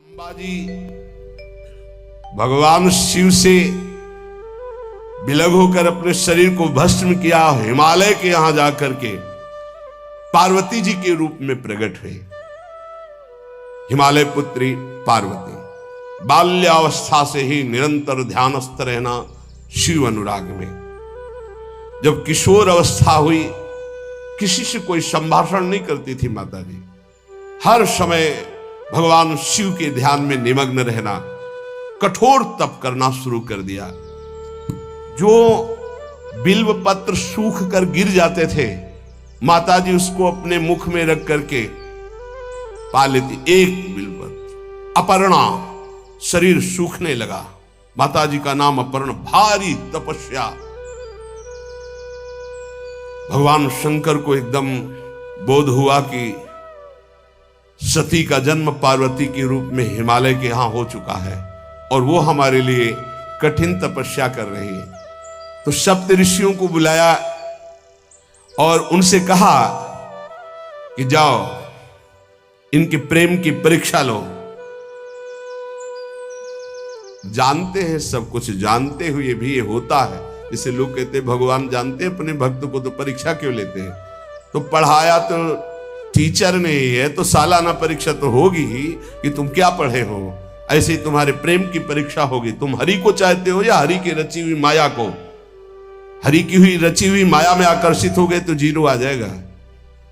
अंबाजी भगवान शिव से विलग होकर अपने शरीर को भस्म किया, हिमालय के यहां जाकर के पार्वती जी के रूप में प्रकट हुए। हिमालय पुत्री पार्वती बाल्यावस्था से ही निरंतर ध्यानस्थ रहना शिव अनुराग में। जब किशोर अवस्था हुई, किसी से कोई संभाषण नहीं करती थी माता जी, हर समय भगवान शिव के ध्यान में निमग्न रहना, कठोर तप करना शुरू कर दिया। जो बिल्व पत्र सूख कर गिर जाते थे, माता जी उसको अपने मुख में रख करके पा लेती। एक बिल्व पत्र, अपर्णा, शरीर सूखने लगा। माता जी का नाम अपर्णा। भारी तपस्या। भगवान शंकर को एकदम बोध हुआ कि सती का जन्म पार्वती के रूप में हिमालय के यहां हो चुका है और वो हमारे लिए कठिन तपस्या कर रही है। तो सप्त ऋषियों को बुलाया और उनसे कहा कि जाओ इनके प्रेम की परीक्षा लो। जानते हैं, सब कुछ जानते हुए भी ये होता है। जैसे लोग कहते हैं भगवान जानते हैं अपने भक्त को, तो परीक्षा क्यों लेते हैं? तो पढ़ाया तो टीचर ने है, तो सालाना परीक्षा तो होगी ही कि तुम क्या पढ़े हो। ऐसे ही तुम्हारे प्रेम की परीक्षा होगी। तुम हरि को चाहते हो या हरि की रची हुई माया को? हरि की हुई रची हुई माया में आकर्षित हो गए तो जीरो आ जाएगा।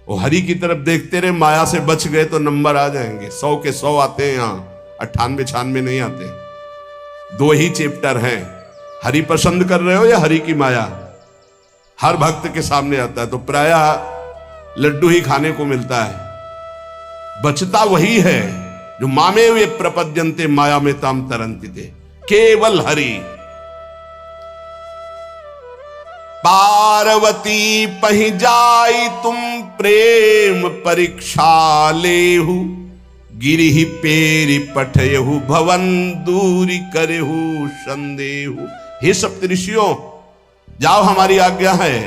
वो हरि की तरफ देखते रहे, माया से बच गए तो नंबर आ जाएंगे। 100 के 100 आते हैं यहाँ, 98-96 नहीं आते। 2 ही चैप्टर हैं, हरि पसंद कर रहे हो या हरि की माया। हर भक्त के सामने आता है तो प्रायः लड्डू ही खाने को मिलता है। बचता वही है जो मामे वे प्रपद्यन्ते माया में ताम तरंति थे, केवल हरि। पार्वती पहि जाई तुम प्रेम परीक्षा लेहु, गिरिहि पेरि पठयहु भवन दूरी करेहु संदेहु। हे सप्तऋषियों, जाओ हमारी आज्ञा है,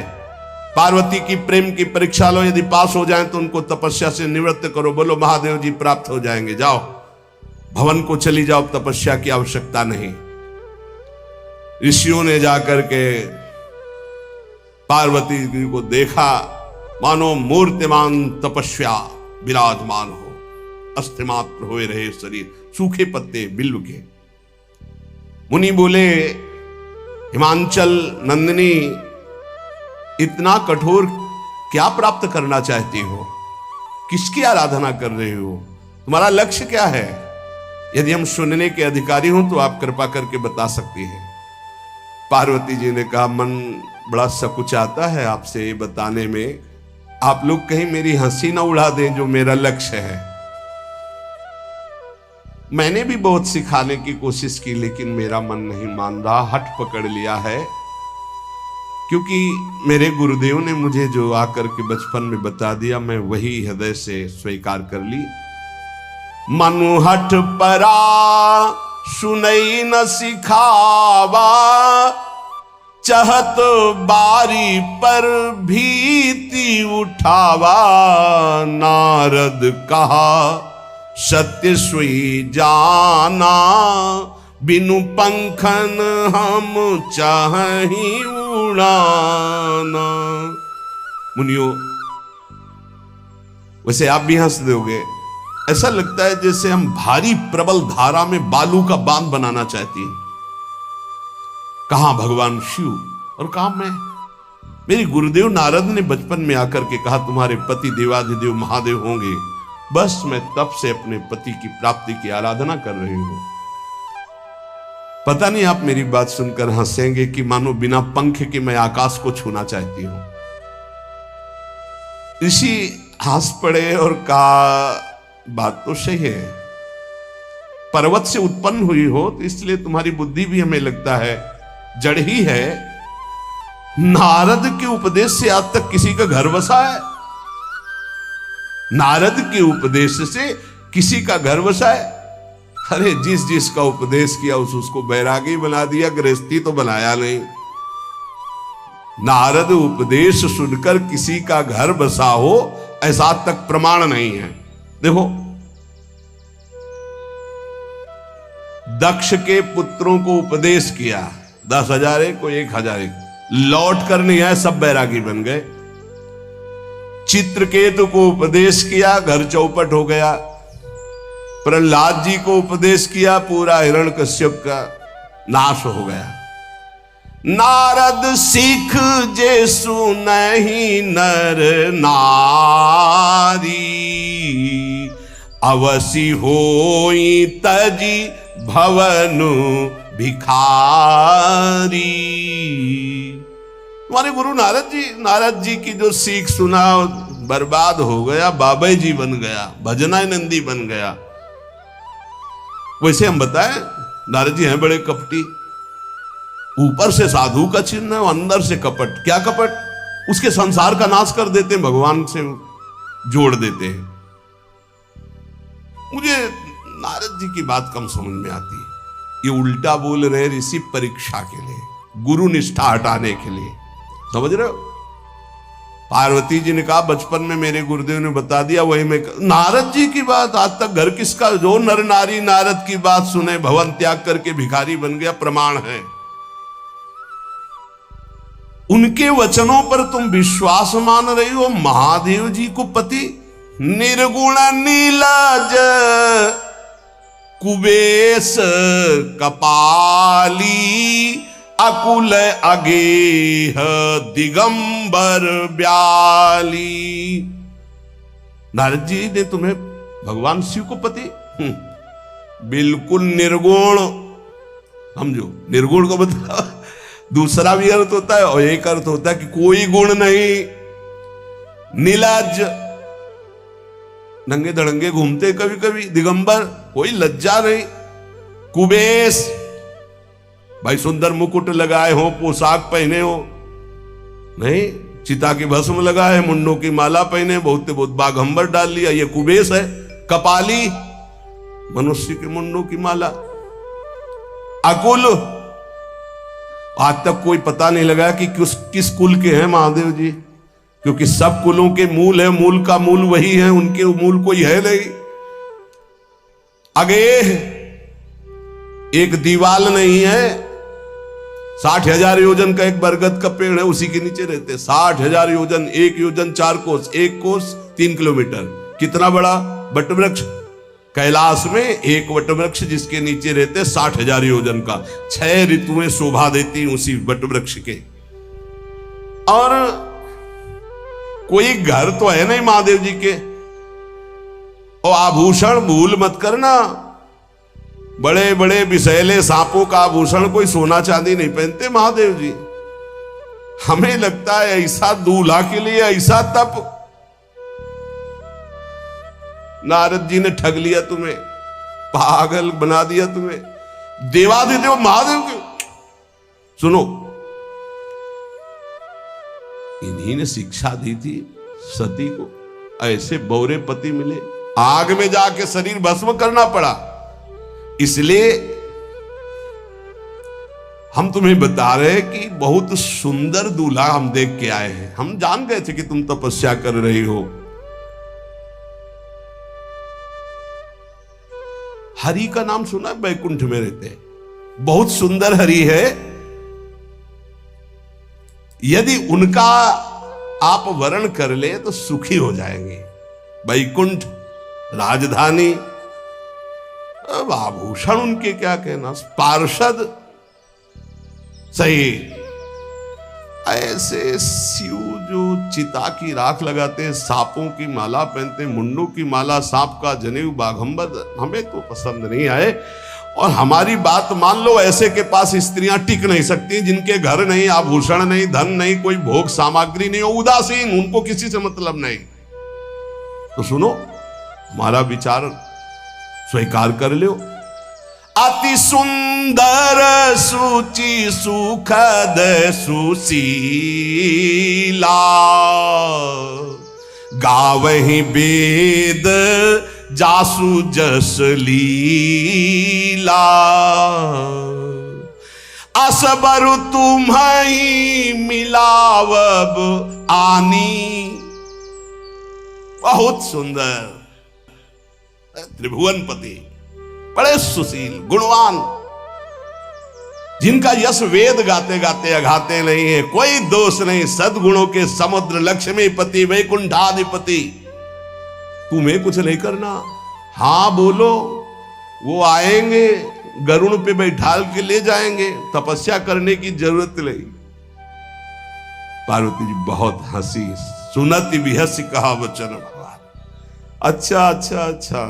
पार्वती की प्रेम की परीक्षा लो। यदि पास हो जाएं तो उनको तपस्या से निवृत्त करो। बोलो महादेव जी प्राप्त हो जाएंगे। जाओ भवन को चली जाओ, तपस्या की आवश्यकता नहीं। ऋषियों ने जाकर के पार्वती जी को देखा, मानो मूर्तिमान तपस्या विराजमान हो, अस्थिमात्र हुए रहे शरीर, सूखे पत्ते बिल्व के। मुनि बोले, हिमांचल नंदिनी, इतना कठोर क्या प्राप्त करना चाहती हो? किसकी आराधना कर रहे हो? तुम्हारा लक्ष्य क्या है? यदि हम सुनने के अधिकारी हों तो आप कृपा करके बता सकती हैं। पार्वती जी ने कहा, मन बड़ा सकुचाता है आपसे ये बताने में। आप लोग कहीं मेरी हंसी ना उड़ा दें जो मेरा लक्ष्य है। मैंने भी बहुत सिखाने की कोशिश की, लेकिन मेरा मन नहीं मान रहा, हठ पकड़ लिया है। क्योंकि मेरे गुरुदेव ने मुझे जो आकर के बचपन में बता दिया, मैं वही हृदय से स्वीकार कर ली। मनु हठ परा सुनई न सिखावा, चहत बारी पर भीति उठावा। नारद कहा सत्य सोई जाना, बिनु पंखन हम चाहि उड़ाना। मुनियों, वैसे आप भी हंस दोगे। ऐसा लगता है जैसे हम भारी प्रबल धारा में बालू का बांध बनाना चाहती हैं। कहां भगवान शिव और कहां मैं? मेरे गुरुदेव नारद ने बचपन में आकर के कहा तुम्हारे पति देवाधिदेव महादेव होंगे। बस मैं तब से अपने पति की प्राप्ति की आराधना कर रही हूं। पता नहीं आप मेरी बात सुनकर हंसेंगे कि मानो बिना पंख के मैं आकाश को छूना चाहती हूं। ऋषि हंस पड़े और कहा, बात तो सही है, पर्वत से उत्पन्न हुई हो तो इसलिए तुम्हारी बुद्धि भी हमें लगता है जड़ ही है। नारद के उपदेश से आज तक किसी का घर बसा है? नारद के उपदेश से किसी का घर बसा है? अरे जिस जिसका उपदेश किया उसको बैरागी बना दिया, गृहस्थी तो बनाया नहीं। नारद उपदेश सुनकर किसी का घर बसा हो ऐसा तक प्रमाण नहीं है। देखो दक्ष के पुत्रों को उपदेश किया, 10,000 एक को 1,000 एक, लौट कर नहीं आए, सब बैरागी बन गए। चित्रकेतु को उपदेश किया, घर चौपट हो गया। प्रहलाद जी को उपदेश किया, पूरा हिरण्यकश्यप का नाश हो गया। नारद सीख जे सुनहि नर नारी, अवसी होई तजी भवनु भिखारी। तुम्हारे गुरु नारद जी की जो सीख सुना बर्बाद हो गया, बाबा जी बन गया, भजनानंदी बन गया। वैसे हम बताएं, नारद जी हैं बड़े कपटी, ऊपर से साधु का चिन्ह है, अंदर से कपट। क्या कपट? उसके संसार का नाश कर देते हैं, भगवान से जोड़ देते हैं। मुझे नारद जी की बात कम समझ में आती है। ये उल्टा बोल रहे ऋषि परीक्षा के लिए, गुरु निष्ठा हटाने के लिए, समझ रहे हो? पार्वती जी ने कहा बचपन में मेरे गुरुदेव ने बता दिया, वही मैं। नारद जी की बात आज तक घर किसका? जो नर नारी नारद की बात सुने भवन त्याग करके भिखारी बन गया, प्रमाण है। उनके वचनों पर तुम विश्वास मान रही हो। महादेव जी को पति निर्गुण नीलाज कुबेश कपाली, अकुल अगेह दिगंबर ब्याली। नारद जी ने तुम्हें भगवान शिव को पति बिल्कुल निर्गुण समझो। निर्गुण को बता, दूसरा भी अर्थ होता है और एक अर्थ होता है कि कोई गुण नहीं। नीलाज, नंगे धड़ंगे घूमते कभी कभी। दिगंबर, कोई लज्जा नहीं। कुबेश, भाई सुंदर मुकुट लगाए हो, पोशाक पहने हो, नहीं, चिता की भस्म लगाए, मुंडों की माला पहने, बहुत बाघंबर डाल लिया, ये कुबेश है। कपाली, मनुष्य के मुंडों की माला। अकुल, आज तक कोई पता नहीं लगा कि किस कुल के हैं महादेव जी, क्योंकि सब कुलों के मूल है, मूल का मूल वही है, उनके मूल कोई है नहीं। आगे एक दीवाल नहीं है, 60,000 योजन का एक बरगद का पेड़ है, उसी के नीचे रहते। 60,000 योजन, 1 योजन 4 कोस, 1 कोस 3 किलोमीटर। कितना बड़ा वटवृक्ष? कैलाश में एक वटवृक्ष जिसके नीचे रहते 60,000 योजन का। 6 ऋतुएं शोभा देती उसी वटवृक्ष के। और कोई घर तो है नहीं महादेव जी के। और आभूषण भूल मत करना, बड़े बड़े विषैले सांपों का आभूषण कोई सोना चांदी नहीं पहनते महादेव जी। हमें लगता है ऐसा दूल्हा के लिए ऐसा तप। नारद जी ने ठग लिया तुम्हें, पागल बना दिया तुम्हें। देवाधिदेव महादेव के सुनो, इन्हीं ने शिक्षा दी थी सती को। ऐसे बौरे पति मिले, आग में जाके शरीर भस्म करना पड़ा। इसलिए हम तुम्हें बता रहे हैं कि बहुत सुंदर दूल्हा हम देख के आए हैं। हम जान गए थे कि तुम तपस्या कर रही हो। हरि का नाम सुना है? बैकुंठ में रहते हैं, बहुत सुंदर हरि है। यदि उनका आप वर्ण कर ले तो सुखी हो जाएंगे। बैकुंठ राजधानी, अब आभूषण उनके क्या कहना, पार्षद सही। ऐसे शिव जो चिता की राख लगाते हैं, सांपों की माला पहनते, मुंडों की माला, सांप का जनेऊ, बाघंबर, हमें तो पसंद नहीं आए। और हमारी बात मान लो, ऐसे के पास स्त्रियां टिक नहीं सकती जिनके घर नहीं, आभूषण नहीं, धन नहीं, कोई भोग सामग्री नहीं, उदासीन, उनको किसी से मतलब नहीं। तो सुनो, हमारा विचार स्वीकार कर लो। अति सुंदर सुचि सुखद सुशीला, गावहि वेद जासु जस लीला, असबर तुम्हि मिलावब आनी। बहुत सुंदर त्रिभुवनपति, बड़े सुशील गुणवान, जिनका यश वेद गाते गाते अघाते नहीं है, कोई दोष नहीं, सद्गुणों के समुद्र, लक्ष्मीपति वैकुंठाधिपति। तुम्हें कुछ नहीं करना, हां बोलो, वो आएंगे, गरुड़ पे बैठाल के ले जाएंगे, तपस्या करने की जरूरत नहीं। पार्वती जी बहुत हंसी, सुनति बिहसी कहा वचन भगवान। अच्छा अच्छा अच्छा,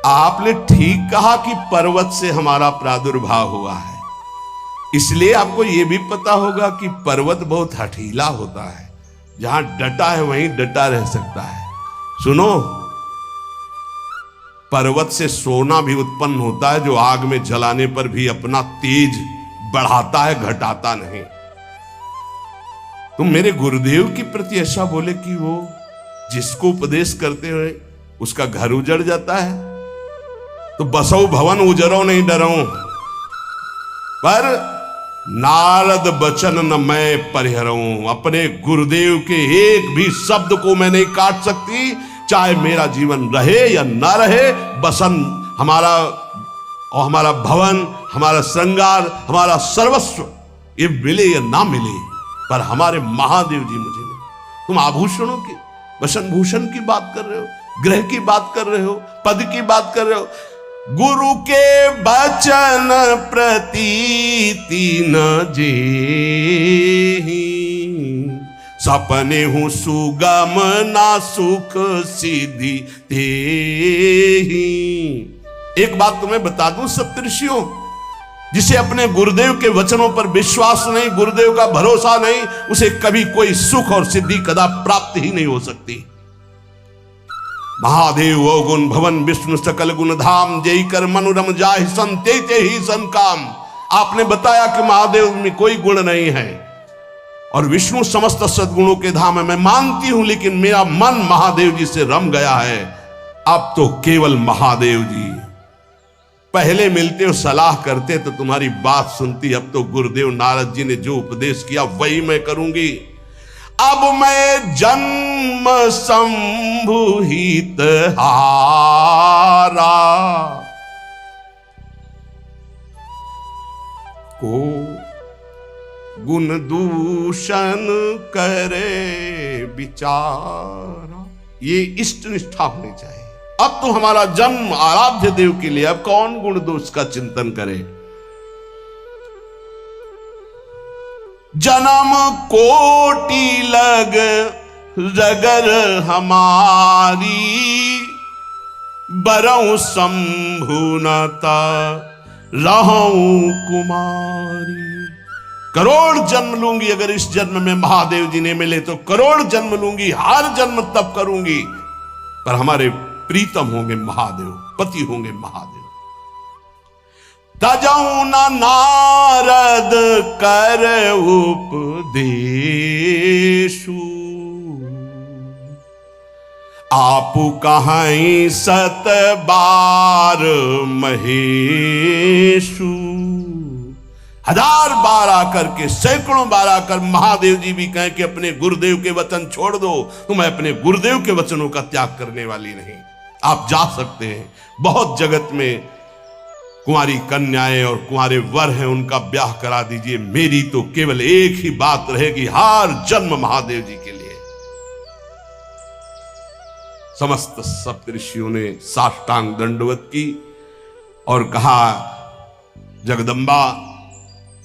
आपने ठीक कहा कि पर्वत से हमारा प्रादुर्भाव हुआ है, इसलिए आपको यह भी पता होगा कि पर्वत बहुत हठीला होता है, जहां डटा है वहीं डटा रह सकता है। सुनो, पर्वत से सोना भी उत्पन्न होता है, जो आग में जलाने पर भी अपना तेज बढ़ाता है, घटाता नहीं। तुम मेरे गुरुदेव के प्रति ऐसा बोले कि वो जिसको उपदेश करते हुए उसका घर उजड़ जाता है, तो बसो भवन उजरो नहीं डरो, पर नारद बचन न मैं परिहरऊं। अपने गुरुदेव के एक भी शब्द को मैं नहीं काट सकती, चाहे मेरा जीवन रहे या ना रहे। बसन हमारा और हमारा भवन, हमारा श्रृंगार, हमारा सर्वस्व, ये मिले या ना मिले, पर हमारे महादेव जी मुझे मिले। तुम आभूषणों की, वसन भूषण की बात कर रहे हो, ग्रह की बात कर रहे हो, पद की बात कर रहे हो। गुरु के बचन प्रतीति न जेहि, सपने हूं सुगम ना सुख सिद्धि तेहि। एक बात तुम्हें बता दूं सप्तऋषियों, जिसे अपने गुरुदेव के वचनों पर विश्वास नहीं, गुरुदेव का भरोसा नहीं, उसे कभी कोई सुख और सिद्धि कदा प्राप्त ही नहीं हो सकती। महादेव वो गुण भवन विष्णु सकल गुण धाम, जय कर मनुरम जाहि संते ही सन काम। आपने बताया कि महादेव में कोई गुण नहीं है और विष्णु समस्त सद्गुणों के धाम है, मैं मानती हूं, लेकिन मेरा मन महादेव जी से रम गया है। अब तो केवल महादेव जी, पहले मिलते हो सलाह करते तो तुम्हारी बात सुनती, अब तो गुरुदेव नारद जी ने जो उपदेश किया वही मैं करूंगी। अब मैं जन्म संभुहित हारा, को गुण दूषण करे विचारा। ये इष्ट निष्ठा होनी चाहिए। अब तो हमारा जन्म आराध्य देव के लिए, अब कौन गुण दोष का चिंतन करे। जन्म कोटि लग रगर हमारी, बरऊं शंभुनता रहूं कुमारी। करोड़ जन्म लूंगी, अगर इस जन्म में महादेव जी ने मिले तो करोड़ जन्म लूंगी, हर जन्म तप करूंगी, पर हमारे प्रीतम होंगे महादेव, पति होंगे महादेव। तजऊ न नारद कर उपदेशु, आपु कहीं सत बार महेशु। हजार बार आकर के, सैकड़ों बार आकर महादेव जी भी कहें कि अपने गुरुदेव के वचन छोड़ दो, तो मैं अपने गुरुदेव के वचनों का त्याग करने वाली नहीं। आप जा सकते हैं, बहुत जगत में कुंवारी कन्याएं और कुंवारे वर हैं, उनका ब्याह करा दीजिए। मेरी तो केवल एक ही बात रहेगी, हर जन्म महादेव जी के लिए। समस्त सप्तऋषियों ने साष्टांग दंडवत की और कहा, जगदम्बा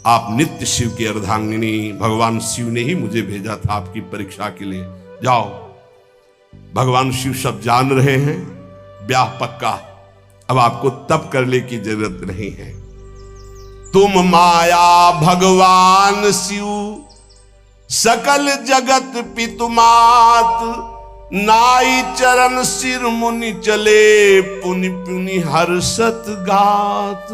आप नित्य शिव की अर्धांगिनी, भगवान शिव ने ही मुझे भेजा था आपकी परीक्षा के लिए। जाओ, भगवान शिव सब जान रहे हैं, ब्याह पक्का, अब आपको तप करने की जरूरत नहीं है। तुम माया भगवान शिव, सकल जगत पितुमात, नाई चरण सिर मुनि चले, पुनि पुनि हर्षत गात।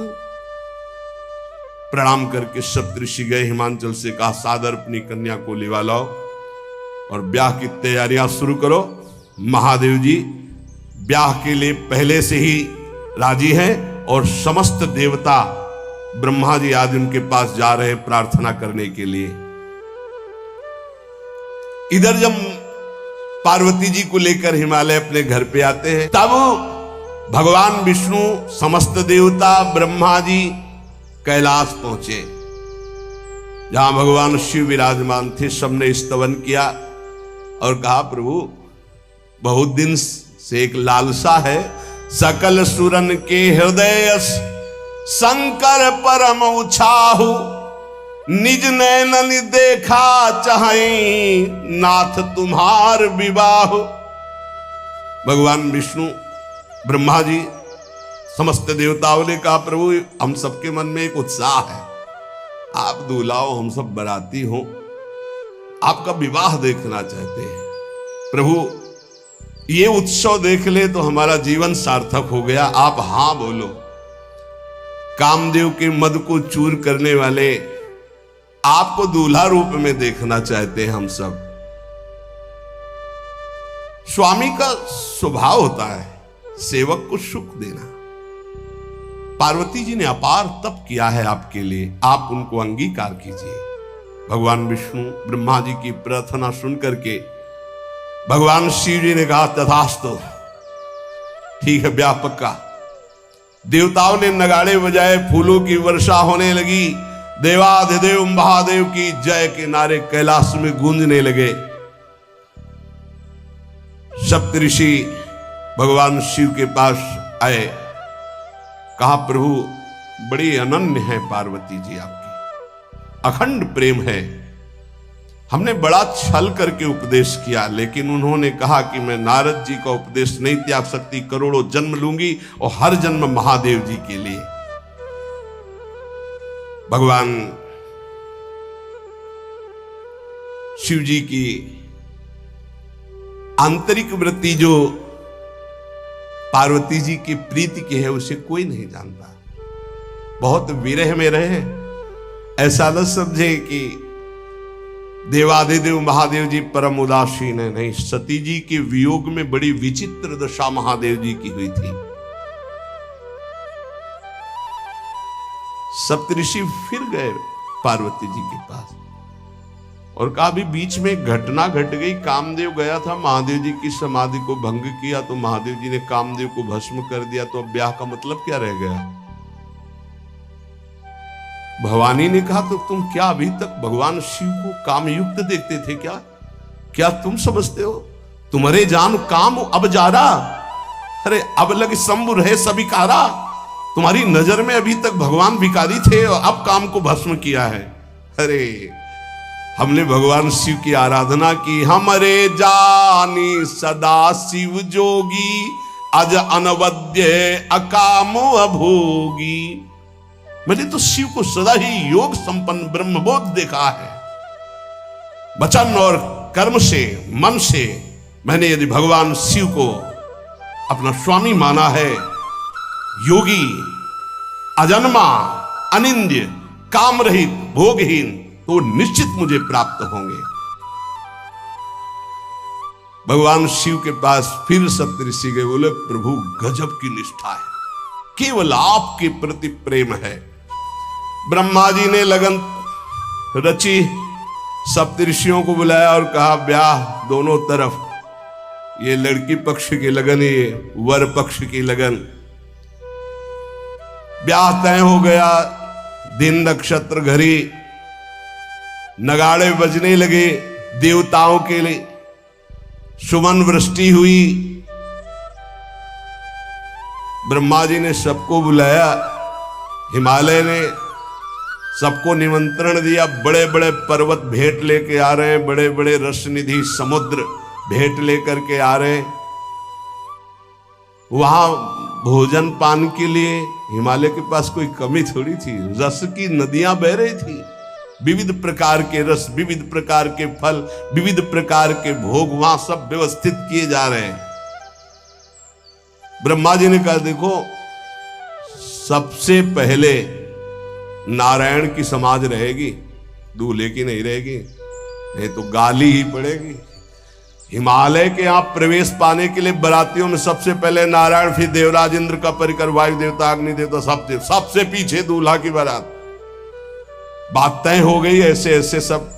प्रणाम करके सप्तऋषि गए, हिमांचल से कहा, सादर अपनी कन्या को लेवा लाओ और ब्याह की तैयारियां शुरू करो। महादेव जी ब्याह के लिए पहले से ही राजी हैं और समस्त देवता ब्रह्मा जी आदि उनके पास जा रहे हैं प्रार्थना करने के लिए। इधर जब पार्वती जी को लेकर हिमालय अपने घर पे आते हैं, तब भगवान विष्णु, समस्त देवता, ब्रह्मा जी कैलाश पहुंचे, जहां भगवान शिव विराजमान थे। सबने स्तवन किया और कहा, प्रभु बहुत दिन से एक लालसा है, सकल सुरन के हृदय शंकर परम उछाहु, निज नैनन देखा चाहे नाथ तुम्हार विवाह। भगवान विष्णु, ब्रह्मा जी, समस्त देवताओं ने कहा, प्रभु हम सबके मन में एक उत्साह है, आप दूल्हा हो, हम सब बराती हो, आपका विवाह देखना चाहते हैं। प्रभु ये उत्सव देख ले तो हमारा जीवन सार्थक हो गया, आप हां बोलो। कामदेव के मद को चूर करने वाले आपको दूल्हा रूप में देखना चाहते हैं हम सब। स्वामी का स्वभाव होता है सेवक को सुख देना। पार्वती जी ने अपार तप किया है आपके लिए, आप उनको अंगीकार कीजिए। भगवान विष्णु, ब्रह्मा जी की प्रार्थना सुन करके भगवान शिव जी ने कहा, तथास्तु, ठीक है, ब्याह पक्का। देवताओं ने नगाड़े बजाए, फूलों की वर्षा होने लगी, देवाधिदेव महादेव की जय के नारे कैलाश में गूंजने लगे। सप्तऋषि भगवान शिव के पास आए, कहा, प्रभु बड़ी अनन्य है पार्वती जी आपकी, अखंड प्रेम है। हमने बड़ा छल करके उपदेश किया, लेकिन उन्होंने कहा कि मैं नारद जी का उपदेश नहीं त्याग सकती, करोड़ों जन्म लूंगी और हर जन्म महादेव जी के लिए। भगवान शिव जी की आंतरिक वृत्ति जो पार्वती जी की प्रीति की है, उसे कोई नहीं जानता। बहुत विरह में रहे, ऐसा न समझे कि देवादिदेव महादेव जी परम उदासीन है, नहीं। सती जी के वियोग में बड़ी विचित्र दशा महादेव जी की हुई थी। सप्तऋषि फिर गए पार्वती जी के पास और कहा, भी बीच में घटना घट गई, कामदेव गया था महादेव जी की समाधि को भंग किया, तो महादेव जी ने कामदेव को भस्म कर दिया, तो अब ब्याह का मतलब क्या रह गया। भवानी ने कहा, तो तुम क्या अभी तक भगवान शिव को कामयुक्त देखते थे क्या? क्या तुम समझते हो तुम्हारे जान काम अब जा रहा? अरे अब लग शंभु रहे सबिकारा। तुम्हारी नजर में अभी तक भगवान भिखारी थे और अब काम को भस्म किया है। अरे हमने भगवान शिव की आराधना की, हमरे जानी सदा शिव जोगी, अज अनवद्य अकामो अभोगी। मैंने तो शिव को सदा ही योग संपन्न ब्रह्मबोध देखा है। वचन और कर्म से, मन से मैंने यदि भगवान शिव को अपना स्वामी माना है, योगी, अजन्मा, अनिंद्य, काम रहित, भोगहीन, तो निश्चित मुझे प्राप्त होंगे। भगवान शिव के पास फिर सप्तऋषि गए, बोले, प्रभु गजब की निष्ठा है, केवल आपके प्रति प्रेम है। ब्रह्मा जी ने लगन रची, सप्तऋषियों को बुलाया और कहा, ब्याह दोनों तरफ, ये लड़की पक्ष की लगन, ये वर पक्ष की लगन। ब्याह तय हो गया। दिन नक्षत्र घड़ी, नगाड़े बजने लगे, देवताओं के लिए सुमन वृष्टि हुई। ब्रह्मा जी ने सबको बुलाया, हिमालय ने सबको निमंत्रण दिया। बड़े बड़े पर्वत भेंट लेके आ रहे हैं, बड़े बड़े रसनिधि समुद्र भेंट लेकर के आ रहे हैं। वहां भोजन पान के लिए हिमालय के पास कोई कमी थोड़ी थी, रस की नदियां बह रही थी। विविध प्रकार के रस, विविध प्रकार के फल, विविध प्रकार के भोग वहां सब व्यवस्थित किए जा रहे हैं। ब्रह्मा जी ने कहा, देखो सबसे पहले नारायण की समाज रहेगी, दूल्हे की नहीं रहेगी, नहीं तो गाली ही पड़ेगी। हिमालय के यहां प्रवेश पाने के लिए बरातियों में सबसे पहले नारायण, फिर देवराज इंद्र का परिकर, वायु देवता, अग्नि देवता, सबसे पीछे दूल्हा की बारात। बात तय हो गई। ऐसे ऐसे सब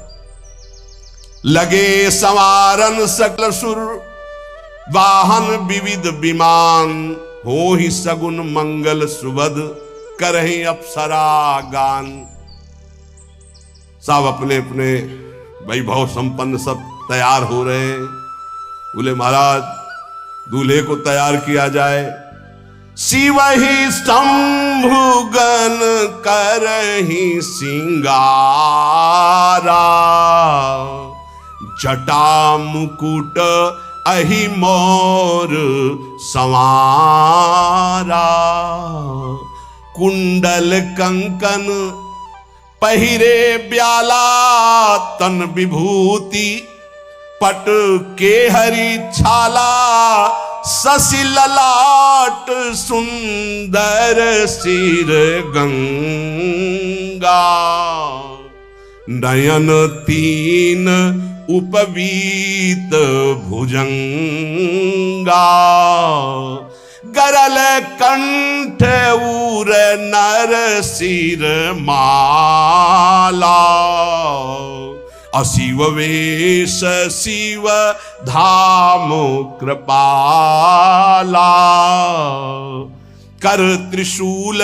लगे संवारन सकल सुर, वाहन विविध विमान, हो ही सगुन मंगल सुबद करही अप्सरा गान। सब अपने अपने वैभव संपन्न सब तैयार हो रहे हैं। बोले महाराज दूल्हे को तैयार किया जाए। शिव ही शंभुगन करही सिंगारा, जटा मुकुट अहि मोर संवारा। कुंडल कंकन पहिरे ब्याला, तन विभूति पट के हरि छाला। शशि ललाट सुंदर सिर गंगा, नयन तीन उपवीत भुजंगा। गरल कंठ उर नर सिर माला। अशिव वेश शिव धाम कृपाला। कर त्रिशूल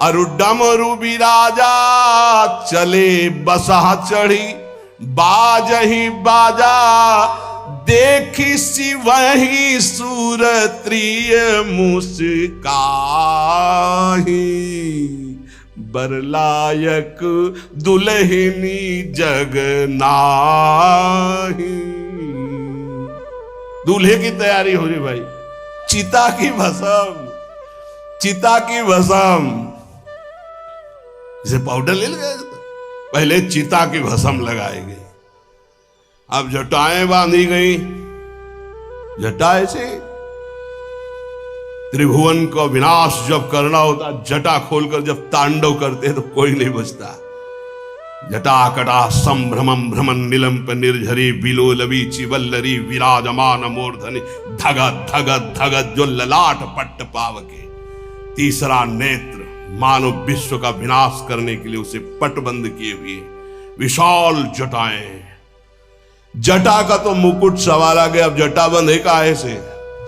अरु डमरु बिराजा, चले बसहा चढ़ी बाजही बाजा। देखी शिवहि सुरत्रिय मुस्काही, बरलायक दुल्हनी जग नाही। दूल्हे की तैयारी हो रही भाई। चिता की भस्म, चिता की भस्म। इसे पाउडर ले गए, पहले चिता की भस्म लगाई गई। अब जटाएं बांधी गई। जटाएं से त्रिभुवन को विनाश जब करना होता, जटा खोलकर जब तांडव करते तो कोई नहीं बचता। जटा कटा संभ्रमम भ्रमण निलंप निर्झरी, बिलोलवी चिवल्लरी विराजमान मूर्धनि। धगत धगत धगत जो ललाट पट्ट पावके। तीसरा नेत्र मानो विश्व का विनाश करने के लिए उसे पटबंद किए हुए विशाल जटाएं। जटा का तो मुकुट सवार आ गया। अब जटा बंध है काहे से?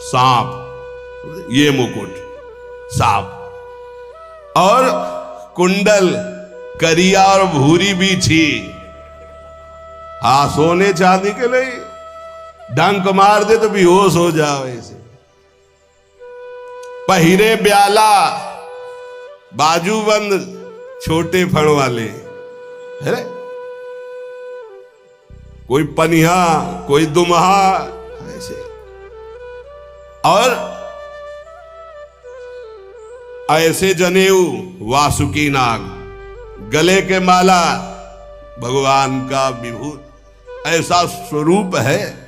सांप। ये मुकुट सांप। और कुंडल करिया और भूरी भी थी। हाँ, सोने चांदी के लिए डंक मार दे तो बेहोश हो जाओ ऐसे। पहिरे ब्याला, बाजूबंद छोटे फण वाले है। कोई पनिहा, कोई दुमहा ऐसे। और ऐसे जनेऊ वासुकी नाग, गले के माला भगवान का विभूत ऐसा स्वरूप है।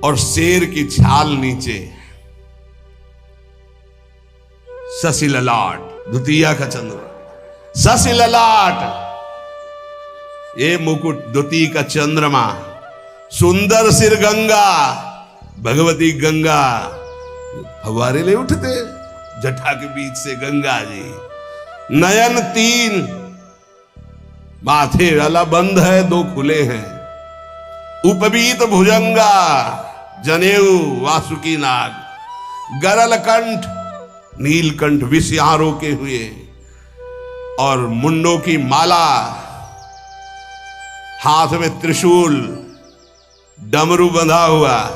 और शेर की छाल नीचे। शशि ललाट, द्वितीया का चंद्र। शशि ललाट, ये मुकुट द्वितीय का चंद्रमा। सुंदर सिर गंगा, भगवती गंगा। फव्वारे ले उठते जटा के बीच से गंगा जी। नयन तीन, माथे वाला बंद है, दो खुले हैं। उपवीत भुजंगा, जनेऊ वासुकी नाग। गरल कंठ, नीलकंठ विष यहां रोके हुए। और मुंडों की माला, हाथ में त्रिशूल, डमरू बंधा हुआ।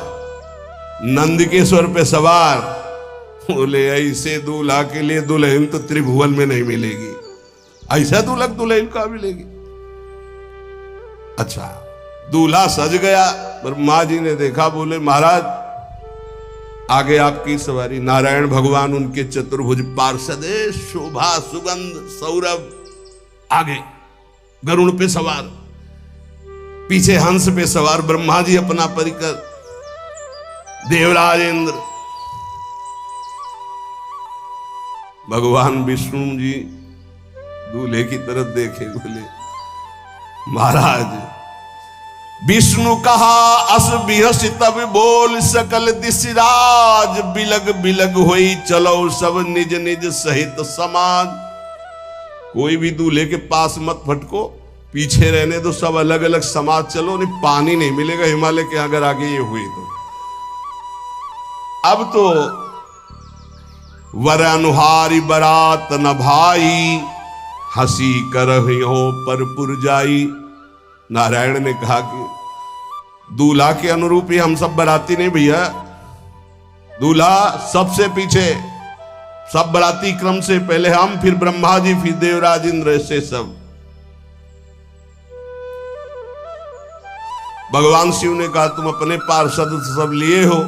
नंदकेश्वर पे सवार। बोले ऐसे दूल्हा के लिए दुल्हन तो त्रिभुवन में नहीं मिलेगी। ऐसा दूल्हा दुल्हन का मिलेगी। अच्छा, दूल्हा सज गया। ब्रह्मा जी ने देखा, बोले महाराज आगे आपकी सवारी। नारायण भगवान उनके चतुर्भुज पार्षद, शोभा सुगंध सौरभ आगे गरुड़ पे सवार, पीछे हंस पे सवार ब्रह्मा जी अपना परिकर, देवराज इंद्र, भगवान विष्णु जी दूल्हे की तरफ देखे। बोले महाराज विष्णु कहा अस बिहस तब बोल सकल दिशराज। बिलग बिलग होई चलो सब निज निज सहित समाज। कोई भी दूल्हे के पास मत फटको, पीछे रहने दो, सब अलग अलग समाज चलो। नहीं पानी नहीं मिलेगा हिमालय के अगर आगे ये हुई तो। अब तो वर अनुहारी बरात न भाई, हंसी करहियो पर पुरजाई। नारायण ने कहा कि दूल्हा के अनुरूप ही हम सब बराती नहीं भैया, दूल्हा सबसे पीछे, सब बराती क्रम से पहले हम, फिर ब्रह्मा जी, फिर देवराज इंद्र, से सब। भगवान शिव ने कहा तुम अपने पार्षद सब लिए हो,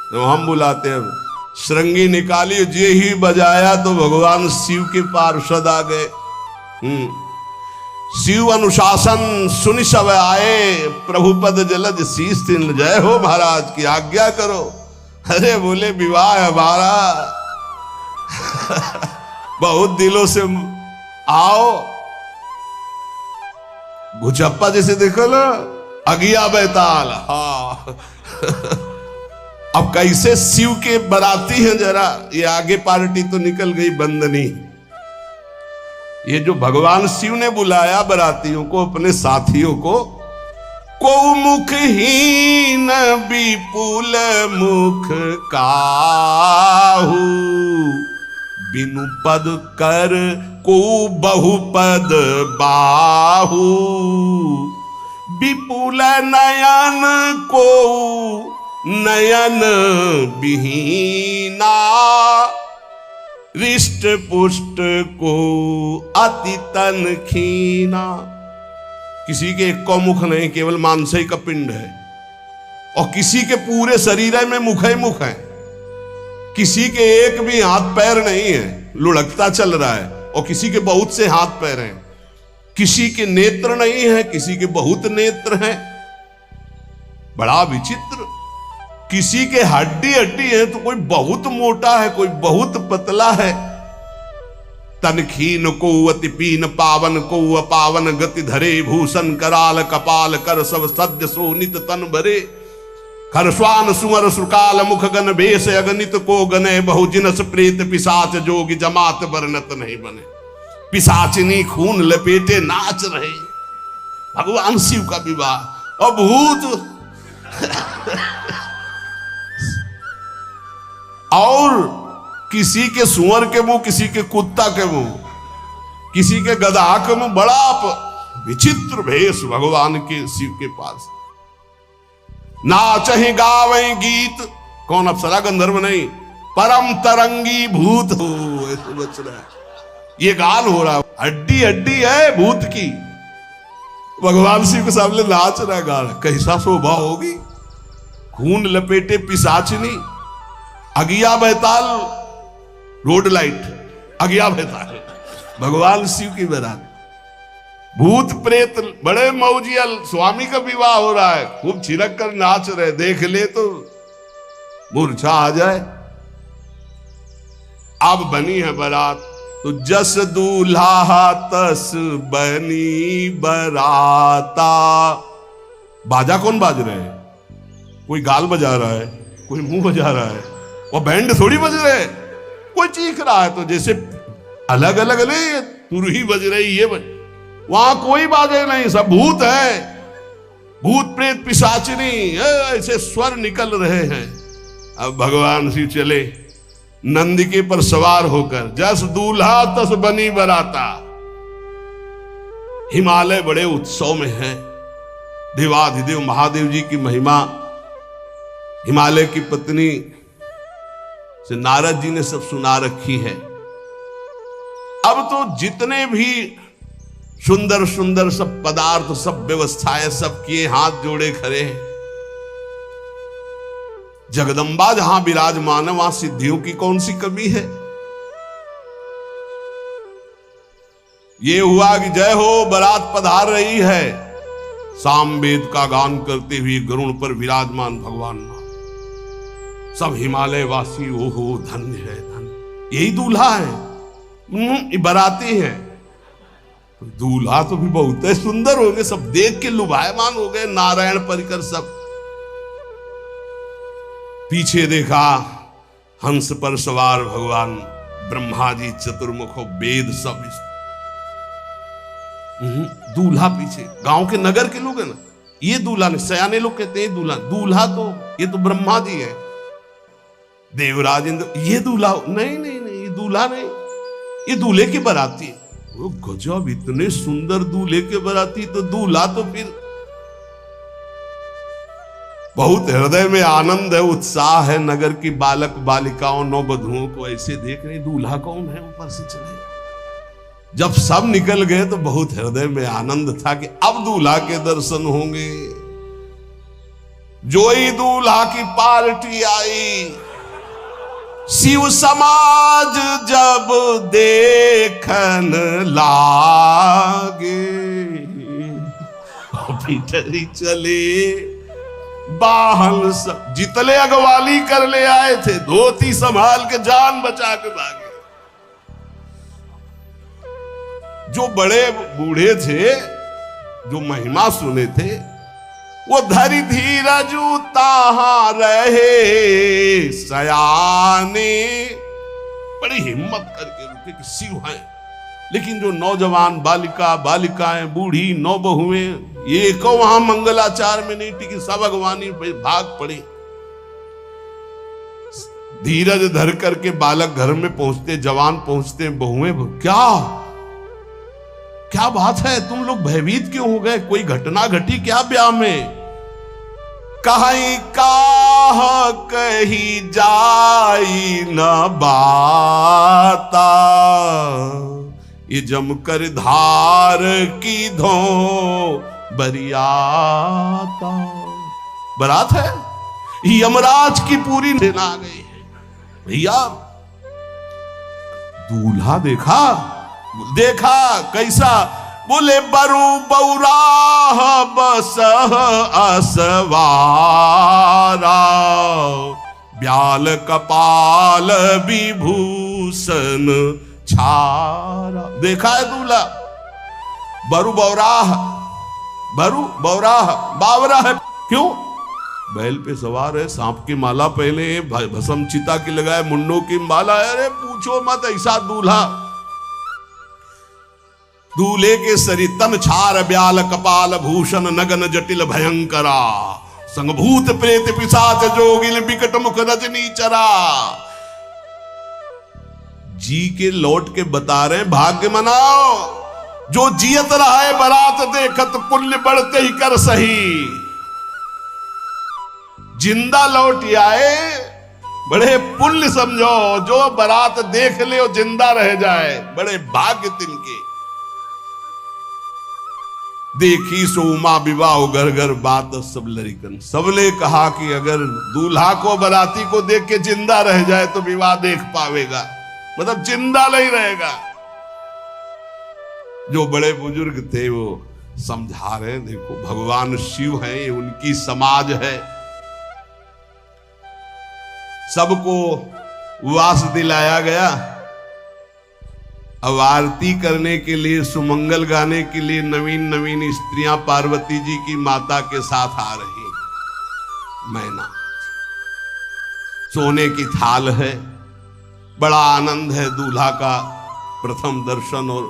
तो हम बुलाते हैं। श्रृंगी निकाली, जे ही बजाया तो भगवान शिव के पार्षद आ गए। शिव अनुशासन सुनि सब आए, प्रभु पद जलद शीस तिन, जय हो महाराज की आज्ञा करो। अरे बोले विवाह हमारा बहुत दिलों से आओ। भुचप्पा जैसे देखो ना, अगिया बैताल। हाँ अब कैसे शिव के बराती हैं, जरा ये आगे पार्टी तो निकल गई बंदनी। ये जो भगवान शिव ने बुलाया बरातियों को, अपने साथियों को मुखहीन विपुल मुख काहू, बिनु पद कर को बहुपद बाहू, विपुल नयन को नयन विहीना, रिष्ट पुष्ट को अति तन खीना। किसी के एक को मुख नहीं, केवल मांसई का पिंड है, और किसी के पूरे शरीर में मुख है। किसी के एक भी हाथ पैर नहीं है, लुढ़कता चल रहा है, और किसी के बहुत से हाथ पैर हैं। किसी के नेत्र नहीं है, किसी के बहुत नेत्र हैं। बड़ा विचित्र। किसी के हड्डी है तो कोई बहुत मोटा है, कोई बहुत पतला है। तनखीन को अति पीन, पावन को अपावन, गति धरे भूषण कराल कपाल, कर सब सद्य सोनित तन भरे। खरस्वान सुअर सुकाल मुख गन भेष, अगणित को गने बहुजिनस प्रेत पिशाच, जोगी जमात वर्णत नहीं बने। पिशाचिनी खून लपेटे नाच रहे, भगवान शिव का विवाह। और भूत और किसी के सुअर के मुंह, किसी के कुत्ता के मुंह, किसी के गधा के मुंह। बड़ा विचित्र भेष भगवान के शिव के पास। नाचहि गावे गीत, कौन अप्सरा गंधर्व नहीं, परम तरंगी भूत हो, ऐसे बच रहा है। ये गान हो रहा, हड्डी हड्डी है भूत की। भगवान शिव के सामने नाच रहा गान, कैसा शोभा होगी। खून लपेटे पिशाचिनी, अगिया बैताल, रोड लाइट, अगिया बैताल, भगवान शिव की बारात। भूत प्रेत बड़े मौजियल, स्वामी का विवाह हो रहा है, खूब छिड़क कर नाच रहे, देख ले तो मूर्छा आ जाए। अब बनी है बारात, तो जस दूल्हा तस बनी बराता। बाजा कौन बाज रहे हैं? कोई गाल बजा रहा है, कोई मुंह बजा रहा है, और बैंड थोड़ी बज रहे, कोई चीख रहा है। तो जैसे अलग अलग नहीं, तुरही बज रही, ये बज, वहां कोई बाजे नहीं, सब भूत है। भूत प्रेत पिशाचिनी ऐसे स्वर निकल रहे हैं। अब भगवान शिव चले नंदिके पर सवार होकर, जस दूल्हा तस बनी बराता। हिमालय बड़े उत्सव में है। देवाधिदेव महादेव जी की महिमा हिमालय की पत्नी से नारद जी ने सब सुना रखी है। अब तो जितने भी सुंदर सुंदर सब पदार्थ, सब व्यवस्थाएं, सब किए, हाथ जोड़े खड़े हैं। जगदम्बा जहां विराजमान है, वहां सिद्धियों की कौन सी कमी है। ये हुआ कि जय हो बारात पधार रही है, सामवेद का गान करते हुए गरुड़ पर विराजमान भगवान। सब हिमालय वासी ओहो धन्य है, धन्य। यही दूल्हा है, बाराती है। दूल्हा तो भी बहुत है, सुंदर हो गए, सब देख के लुभायमान हो गए। नारायण परिकर सब। पीछे देखा हंस पर सवार भगवान ब्रह्मा जी, चतुर्मुख, वेद सब। दूल्हा पीछे, गांव के नगर के लोग है ना, ये दूल्हा नहीं, सयाने लोग कहते हैं दूल्हा। दूल्हा तो ये तो ब्रह्मा जी है। देवराज इंद्र, ये दूल्हा? नहीं नहीं नहीं, ये दूल्हा नहीं, ये दूल्हे के बाराती है। वो गजब, इतने सुंदर दूल्हे के बाराती, तो दूल्हा तो फिर। बहुत हृदय में आनंद है, उत्साह है। नगर की बालक बालिकाओं नववधुओं को ऐसे देख रहे, दूल्हा कौन है ऊपर से चले। जब सब निकल गए तो बहुत हृदय में आनंद था कि अब दूल्हा के दर्शन होंगे। जोई दूल्हा की पार्टी आई, शिव समाज जब देखन लागे, भीतरी चले बाहन सब, जितने अगवाली कर ले आए थे धोती संभाल के जान बचा के भागे। जो बड़े बूढ़े थे, जो महिमा सुने थे, वो धरी धीरज ताहा रहे सयाने, बड़ी हिम्मत करके रुके कि शिव हैं। लेकिन जो नौजवान बालिकाएं, बूढ़ी नौबहुएं, ये को वहां मंगलाचार में नहीं टिकी, सब अगवानी भाग पड़ी। धीरज धर करके बालक घर में पहुंचते, जवान पहुंचते, बहुएं, क्या बात है, तुम लोग भयभीत क्यों हो गए? कोई घटना घटी क्या ब्याह में? कहीं काह कही जाई न बाता, ये जमकर धार की धो बरियाता। बारात है, यमराज की पूरी सेना आ गई है। भैया दूल्हा देखा कैसा? बोले बरु बौराह बस असवारा, ब्याल कपाल विभूषण छारा। देखा है दूल्हा? बरु बौराह बावरा है। क्यों? बैल पे सवार है, सांप की माला पहले, भस्म चिता की लगाए, मुंडों की माला है। अरे पूछो मत, ऐसा दूल्हा। दूल्हे के शरीर तन छार, ब्याल कपाल भूषण, नगन जटिल भयंकरा, संगभूत प्रेत पिशाच जोगिल, बिकट मुख रजनी चरा। जी के लौट के बता रहे, भाग्य मनाओ, जो जियत रहा है बारात देखत, पुण्य बढ़ते ही कर सही। जिंदा लौट आए, बड़े पुण्य समझो। जो बारात देख ले और जिंदा रह जाए, बड़े भाग्य तिनके। देखी सोमा विवाह घर घर बात सब लड़कन, सबने कहा कि अगर दूल्हा को बाराती को देख के जिंदा रह जाए तो विवाह देख पावेगा, मतलब जिंदा नहीं रहेगा। जो बड़े बुजुर्ग थे वो समझा रहे, देखो भगवान शिव हैं, ये उनकी समाज है। सबको वास दिलाया गया। अब आरती करने के लिए, सुमंगल गाने के लिए नवीन स्त्रियां पार्वती जी की माता के साथ आ रही। मैना सोने की थाल है, बड़ा आनंद है। दूल्हा का प्रथम दर्शन और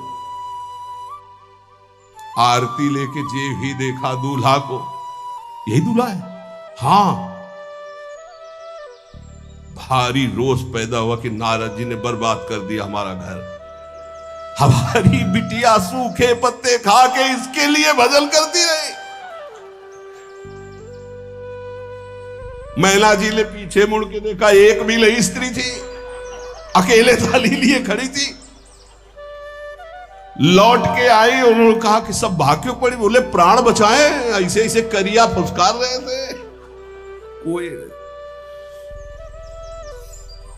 आरती लेके जे भी देखा दूल्हा को, यही दूल्हा है। हाँ, भारी रोष पैदा हुआ कि नारद जी ने बर्बाद कर दिया हमारा घर। हमारी बिटिया सूखे पत्ते खा के इसके लिए भजन करती रही। मैना जी ने पीछे मुड़ के देखा, एक भी नहीं स्त्री थी, अकेले थाली लिए खड़ी थी। लौट के आई, उन्होंने कहा कि सब भाग क्यों पड़ी? बोले प्राण बचाए, ऐसे ऐसे करिया फुसकार रहे थे। कोई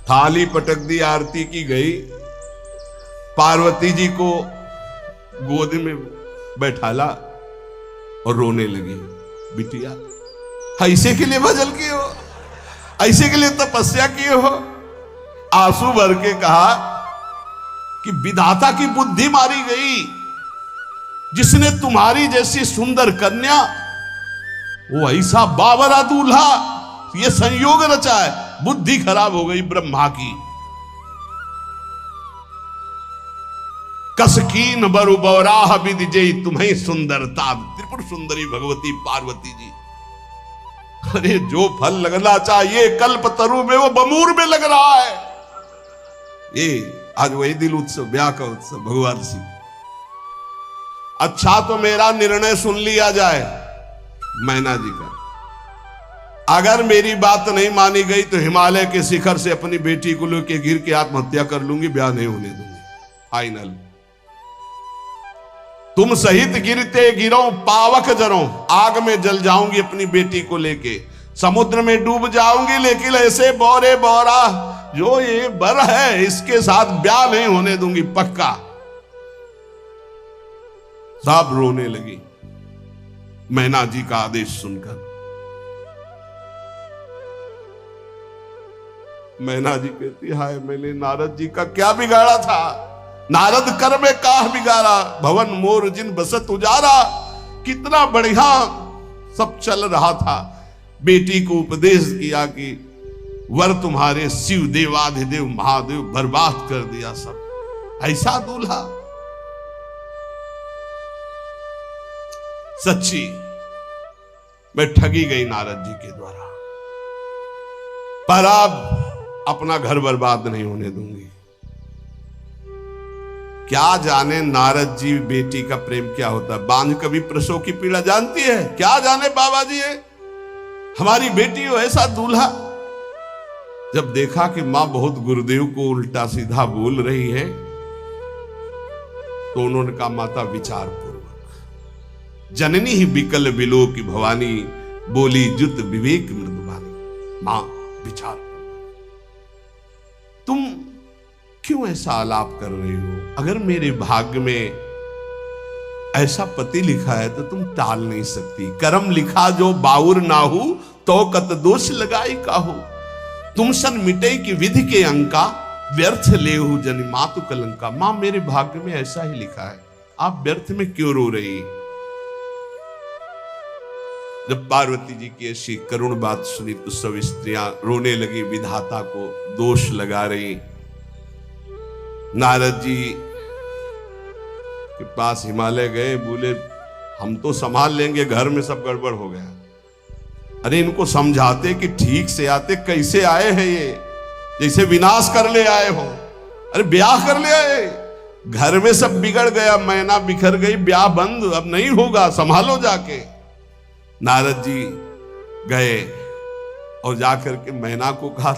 थाली पटक दी, आरती की गई। पार्वती जी को गोद में बैठाला और रोने लगी। बिटिया ऐसे के लिए भजन किए हो, ऐसे के लिए तपस्या किए हो? आंसू भर के कहा कि विधाता की बुद्धि मारी गई, जिसने तुम्हारी जैसी सुंदर कन्या, वो ऐसा बावरा दूल्हा, ये संयोग रचा है। बुद्धि खराब हो गई ब्रह्मा की। कसकीन बरु बौराह विधि जय तुम्हें सुंदरता। त्रिपुर सुंदरी भगवती पार्वती जी अरे जो फल लगना चाहिए कल्पतरु में वो बमूर में लग रहा है। ये आज वही दिल उत्सव, ब्याह का उत्सव भगवान शिव। अच्छा तो मेरा निर्णय सुन लिया जाए मैना जी का, अगर मेरी बात नहीं मानी गई तो हिमालय के शिखर से अपनी बेटी को लेके गिर के आत्महत्या कर लूंगी, ब्याह नहीं होने दूंगी, फाइनल। तुम सहित गिरते गिरो पावक जरो, आग में जल जाऊंगी अपनी बेटी को लेके, समुद्र में डूब जाऊंगी, लेकिन ऐसे बोरे बोरा जो ये बर है इसके साथ ब्याह नहीं होने दूंगी, पक्का। सब रोने लगी मैना जी का आदेश सुनकर। मैना जी कहती हाय मैंने नारद जी का क्या बिगाड़ा था, नारद कर में काह बिगाड़ा, भवन मोर जिन बसत उजारा। कितना बढ़िया सब चल रहा था, बेटी को उपदेश किया कि वर तुम्हारे शिव देवाधिदेव महादेव, बर्बाद कर दिया सब। ऐसा दूल्हा सच्ची मैं ठगी गई नारद जी के द्वारा, पर अब अपना घर बर्बाद नहीं होने दूंगी। क्या जाने नारद जी बेटी का प्रेम क्या होता है, बांझ कभी प्रसव की पीड़ा जानती है, क्या जाने बाबा जी है हमारी बेटी हो ऐसा दूल्हा। जब देखा कि मां बहुत गुरुदेव को उल्टा सीधा बोल रही है तो उन्होंने कहा माता विचार पूर्वक, जननी ही बिकल बिलो की भवानी, बोली जुत विवेक मृदुबानी। मां विचार पूर्वक, तुम क्यों ऐसा आलाप कर रही हो, अगर मेरे भाग्य में ऐसा पति लिखा है तो तुम टाल नहीं सकती। कर्म लिखा जो बाउर नाहू, तो कत दोष लगाई काहू। तुम सन मिटे की विधि के अंका, व्यर्थ लेहू जनि मातु कलंका। मां मेरे भाग्य में ऐसा ही लिखा है, आप व्यर्थ में क्यों रो रही। जब पार्वती जी की ऐसी करुण बात सुनी तो सब स्त्रियां रोने लगी, विधाता को दोष लगा रही। नारद जी के पास हिमालय गए, बोले हम तो संभाल लेंगे, घर में सब गड़बड़ हो गया। अरे इनको समझाते कि ठीक से आते, कैसे आए हैं ये, जैसे विनाश कर ले आए हो। अरे ब्याह कर ले आए, घर में सब बिगड़ गया, मैना बिखर गई, ब्याह बंद, अब नहीं होगा, संभालो जाके। नारद जी गए और जाकर के मैना को कहा